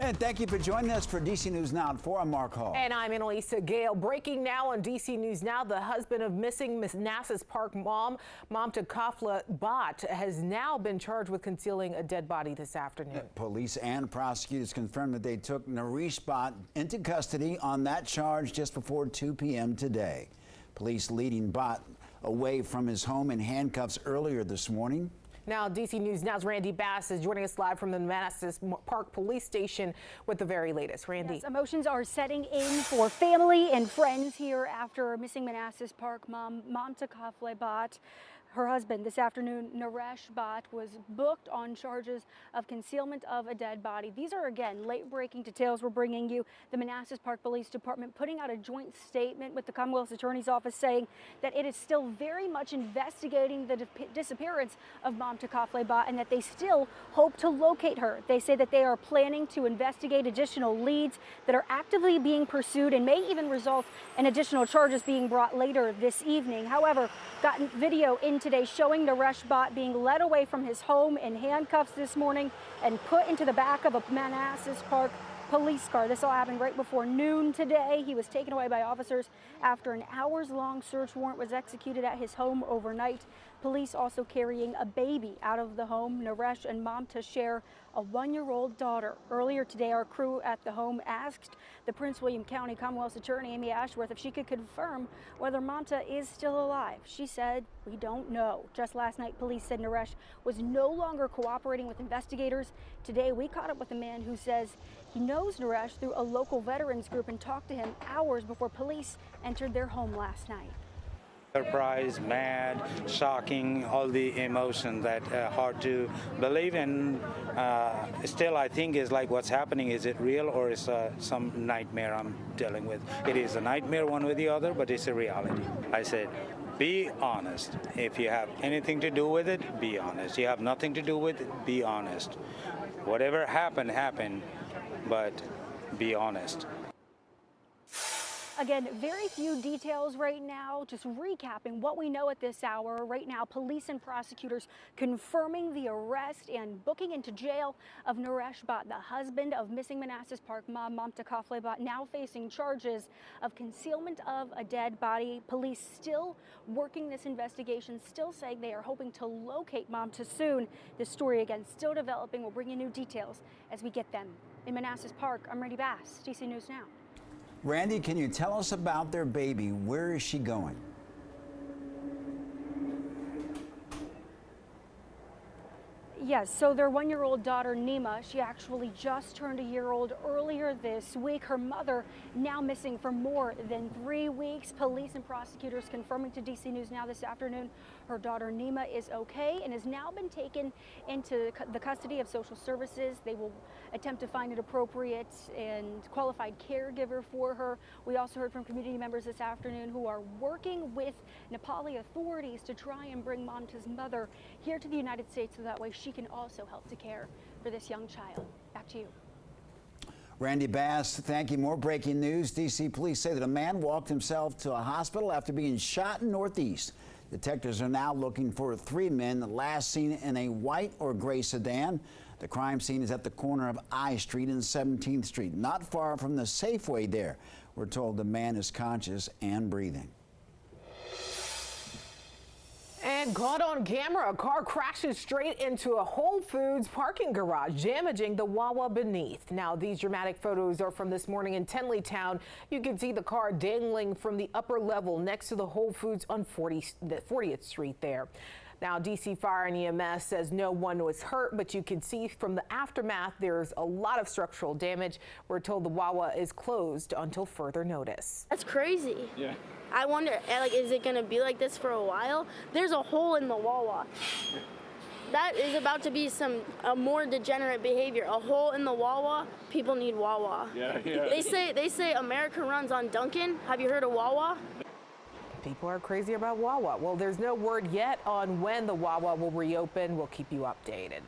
And thank you for joining us for DC News Now at 4. I'm Mark Hall. And I'm Annalisa Gale. Breaking now on DC News Now, the husband of missing Manasses Park Mom, Kafla Bot, has now been charged with concealing a dead body this afternoon. Police and prosecutors confirmed that they took Naresh Bot into custody on that charge just before 2 p.m. today. Police leading Bot away from his home in handcuffs earlier this morning. Now, DC News Now's Randy Bass is joining us live from the Manasses Park Police Station with the very latest. Randy. Yes, emotions are setting in for family and friends here after missing Manasses Park mom, Kafla Bot. Her husband this afternoon, Naresh Bot, was booked on charges of concealment of a dead body. These are, again, late-breaking details we're bringing you. The Manasses Park Police Department putting out a joint statement with the Commonwealth's Attorney's Office saying that it is still very much investigating the disappearance of Mom Kafla Bot and that they still hope to locate her. They say that they are planning to investigate additional leads that are actively being pursued and may even result in additional charges being brought later this evening. However, gotten video in today showing Naresh Bot being led away from his home in handcuffs this morning and put into the back of a Manasses Park police car. This all happened right before noon today. He was taken away by officers after an hours-long search warrant was executed at his home overnight. Police also carrying a baby out of the home. Naresh and Mom to share a 1-year-old daughter. Earlier today, our crew at the home asked the Prince William County Commonwealth's Attorney, Amy Ashworth, if she could confirm whether Manta is still alive. She said, "We don't know." Just last night, police said Naresh was no longer cooperating with investigators. Today, we caught up with a man who says he knows Naresh through a local veterans group and talked to him hours before police entered their home last night. Surprised, mad, shocking, all the emotion that hard to believe in. Still, I think is like what's happening. Is it real or is some nightmare I'm dealing with? It is a nightmare one with the other, but it's a reality. I said, be honest. If you have anything to do with it, be honest. You have nothing to do with it, be honest. Whatever happened, happened, but be honest. Again, very few details right now. Just recapping what we know at this hour. Right now, police and prosecutors confirming the arrest and booking into jail of Naresh Bot, the husband of missing Manasses Park mom, Kafla Bot, now facing charges of concealment of a dead body. Police still working this investigation, still saying they are hoping to locate Mamta soon. This story, again, still developing. We'll bring you new details as we get them. In Manasses Park, I'm Randy Bass, DC News Now. Randy, can you tell us about their baby? Where is she going? Yes, so their 1-year-old daughter, Nima, she actually just turned a year old earlier this week. Her mother now missing for more than 3 weeks. Police and prosecutors confirming to DC News Now this afternoon her daughter Nima is okay and has now been taken into the custody of social services. They will attempt to find an appropriate and qualified caregiver for her. We also heard from community members this afternoon who are working with Nepali authorities to try and bring Mamta's mother here to the United States so that way she can also help to care for this young child. Back to you. Randy Bass, thank you. More breaking news. D.C. police say that a man walked himself to a hospital after being shot in Northeast. Detectives are now looking for 3 men last seen in a white or gray sedan. The crime scene is at the corner of I Street and 17th Street, not far from the Safeway there. We're told the man is conscious and breathing. And caught on camera, a car crashes straight into a Whole Foods parking garage, damaging the Wawa beneath. Now, these dramatic photos are from this morning in Tenleytown. You can see the car dangling from the upper level next to the Whole Foods on 40th Street there. Now, DC Fire and EMS says no one was hurt, but you can see from the aftermath there's a lot of structural damage. We're told the Wawa is closed until further notice. That's crazy. Yeah. I wonder, like, is it going to be like this for a while? There's a hole in the Wawa. That is about to be a more degenerate behavior. A hole in the Wawa. People need Wawa. Yeah. They say America runs on Dunkin'. Have you heard of Wawa? People are crazy about Wawa. Well, there's no word yet on when the Wawa will reopen. We'll keep you updated.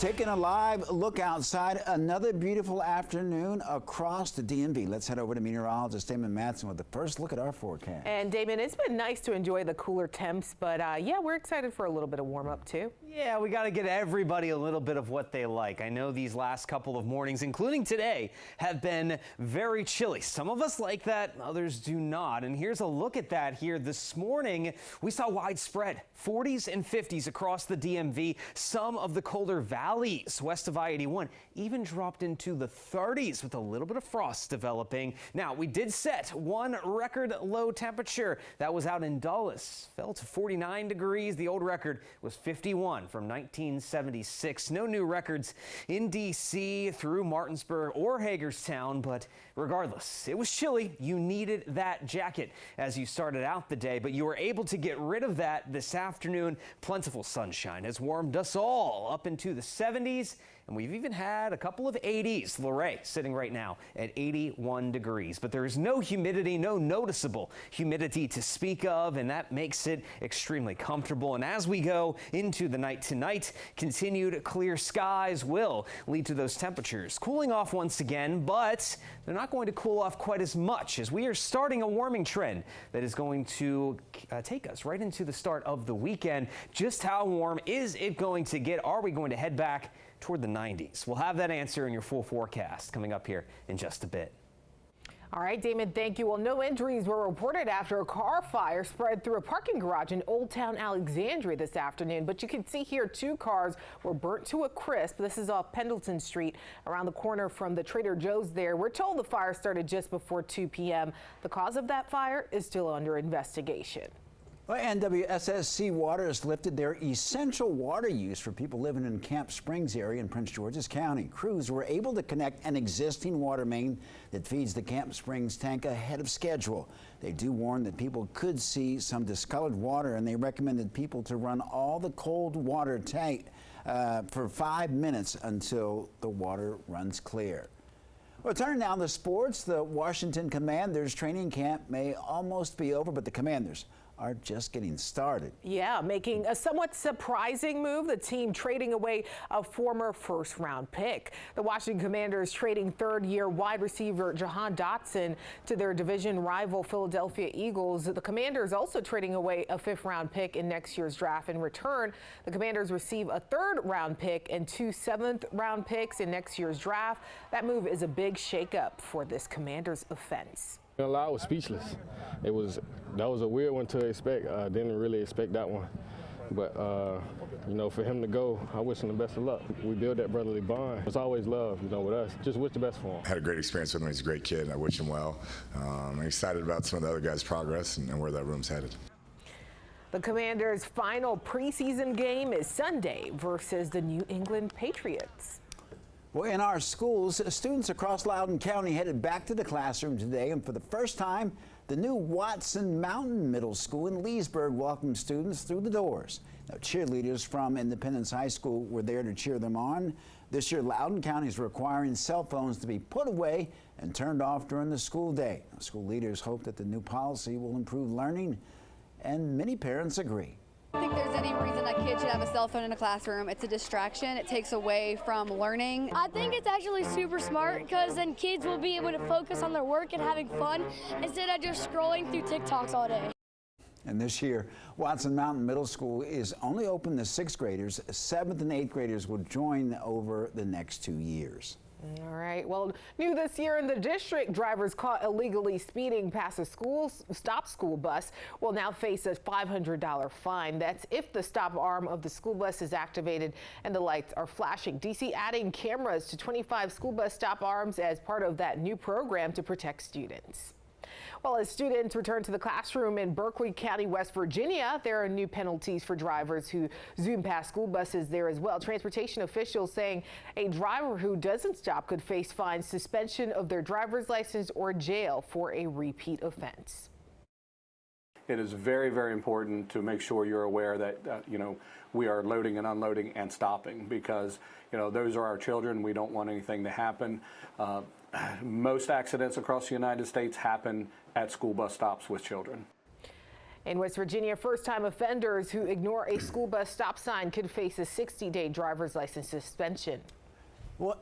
Taking a live look outside, another beautiful afternoon across the DMV. Let's head over to meteorologist Damon Matson with the first look at our forecast. And Damon, it's been nice to enjoy the cooler temps, but yeah, we're excited for a little bit of warm up too. Yeah, we got to get everybody a little bit of what they like. I know these last couple of mornings, including today, have been very chilly. Some of us like that, others do not. And here's a look at that here. This morning, we saw widespread 40s and 50s across the DMV. Some of the colder valleys west of I-81 even dropped into the 30s with a little bit of frost developing. Now, we did set one record low temperature that was out in Dulles. Fell to 49 degrees. The old record was 51 from 1976. No new records in D.C. through Martinsburg or Hagerstown, but regardless, it was chilly. You needed that jacket as you started out the day, but you were able to get rid of that this afternoon. Plentiful sunshine has warmed us all up into the 70s, and we've even had a couple of 80s. Luray sitting right now at 81 degrees, but there is no humidity, no noticeable humidity to speak of, and that makes it extremely comfortable. And as we go into the night tonight, continued clear skies will lead to those temperatures cooling off once again, but they're not going to cool off quite as much as we are starting a warming trend that is going to take us right into the start of the weekend. Just how warm is it going to get? Are we going to head back toward the 90s? We'll have that answer in your full forecast coming up here in just a bit. All right, Damon, thank you. Well, no injuries were reported after a car fire spread through a parking garage in Old Town Alexandria this afternoon. But you can see here 2 cars were burnt to a crisp. This is off Pendleton Street around the corner from the Trader Joe's there. We're told the fire started just before 2 p.m. The cause of that fire is still under investigation. Well, NWSSC Water has lifted their essential water use for people living in Camp Springs area in Prince George's County. Crews were able to connect an existing water main that feeds the Camp Springs tank ahead of schedule. They do warn that people could see some discolored water, and they recommended people to run all the cold water tank for 5 minutes until the water runs clear. Well, turning now to sports, the Washington Commanders training camp may almost be over, but the Commanders are just getting started. Yeah, making a somewhat surprising move, the team trading away a former first-round pick. The Washington Commanders trading third-year wide receiver Jahan Dotson to their division rival Philadelphia Eagles. The Commanders also trading away a 5th-round pick in next year's draft. In return, the Commanders receive a 3rd-round pick and 2 7th-round picks in next year's draft. That move is a big shakeup for this Commanders offense. I was speechless. That was a weird one to expect. Didn't really expect that one. But, you know, for him to go, I wish him the best of luck. We build that brotherly bond. It's always love, you know, with us. Just wish the best for him. I had a great experience with him. He's a great kid. I wish him well. I'm excited about some of the other guys' progress and where that room's headed. The Commanders' final preseason game is Sunday versus the New England Patriots. Well, in our schools, students across Loudoun County headed back to the classroom today, and for the first time, the new Watson Mountain Middle School in Leesburg welcomed students through the doors. Now, cheerleaders from Independence High School were there to cheer them on. This year, Loudoun County is requiring cell phones to be put away and turned off during the school day. Now, school leaders hope that the new policy will improve learning, and many parents agree. I don't think there's any reason a kid should have a cell phone in a classroom. It's a distraction. It takes away from learning. I think it's actually super smart because then kids will be able to focus on their work and having fun instead of just scrolling through TikToks all day. And this year, Watson Mountain Middle School is only open to 6th graders. 7th and 8th graders will join over the next 2 years. All right. Well, new this year in the district, drivers caught illegally speeding past a stop school bus will now face a $500 fine. That's if the stop arm of the school bus is activated and the lights are flashing. D.C. adding cameras to 25 school bus stop arms as part of that new program to protect students. Well, as students return to the classroom in Berkeley County, West Virginia, there are new penalties for drivers who zoom past school buses there as well. Transportation officials saying a driver who doesn't stop could face fines, suspension of their driver's license, or jail for a repeat offense. It is very, very important to make sure you're aware that, you know, we are loading and unloading and stopping because, you know, those are our children. We don't want anything to happen. Most accidents across the United States happen at school bus stops with children. In West Virginia, first-time offenders who ignore a school bus stop sign could face a 60-day driver's license suspension. Well,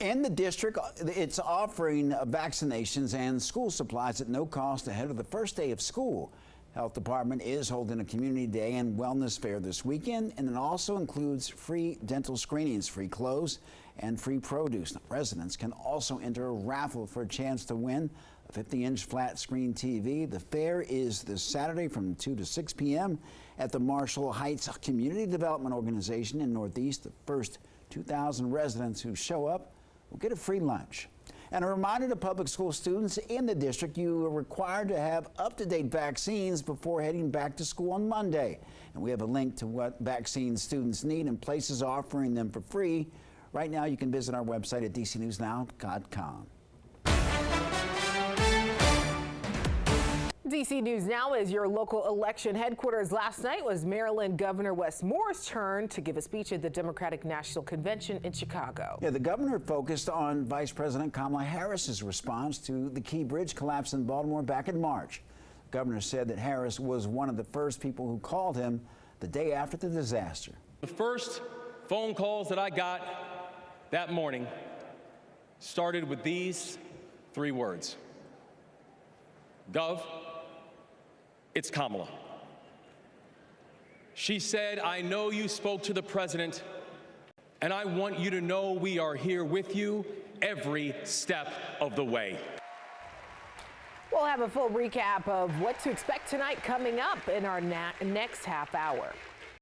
in the district, it's offering vaccinations and school supplies at no cost ahead of the first day of school. Health Department is holding a community day and wellness fair this weekend, and it also includes free dental screenings, free clothes, and free produce. Now, residents can also enter a raffle for a chance to win a 50-inch flat screen TV. The fair is this Saturday from 2 to 6 p.m. at the Marshall Heights Community Development Organization in Northeast. The first 2,000 residents who show up will get a free lunch. And a reminder to public school students in the district, you are required to have up-to-date vaccines before heading back to school on Monday. And we have a link to what vaccines students need and places offering them for free. Right now, you can visit our website at dcnewsnow.com. DC News Now is your local election headquarters. Last night was Maryland Governor Wes Moore's turn to give a speech at the Democratic National Convention in Chicago. Yeah, the governor focused on Vice President Kamala Harris's response to the Key Bridge collapse in Baltimore back in March. The governor said that Harris was one of the first people who called him the day after the disaster. The first phone calls that I got that morning started with these 3 words: Gov, it's Kamala. She said, I know you spoke to the president, and I want you to know we are here with you every step of the way. We'll have a full recap of what to expect tonight coming up in our next half hour.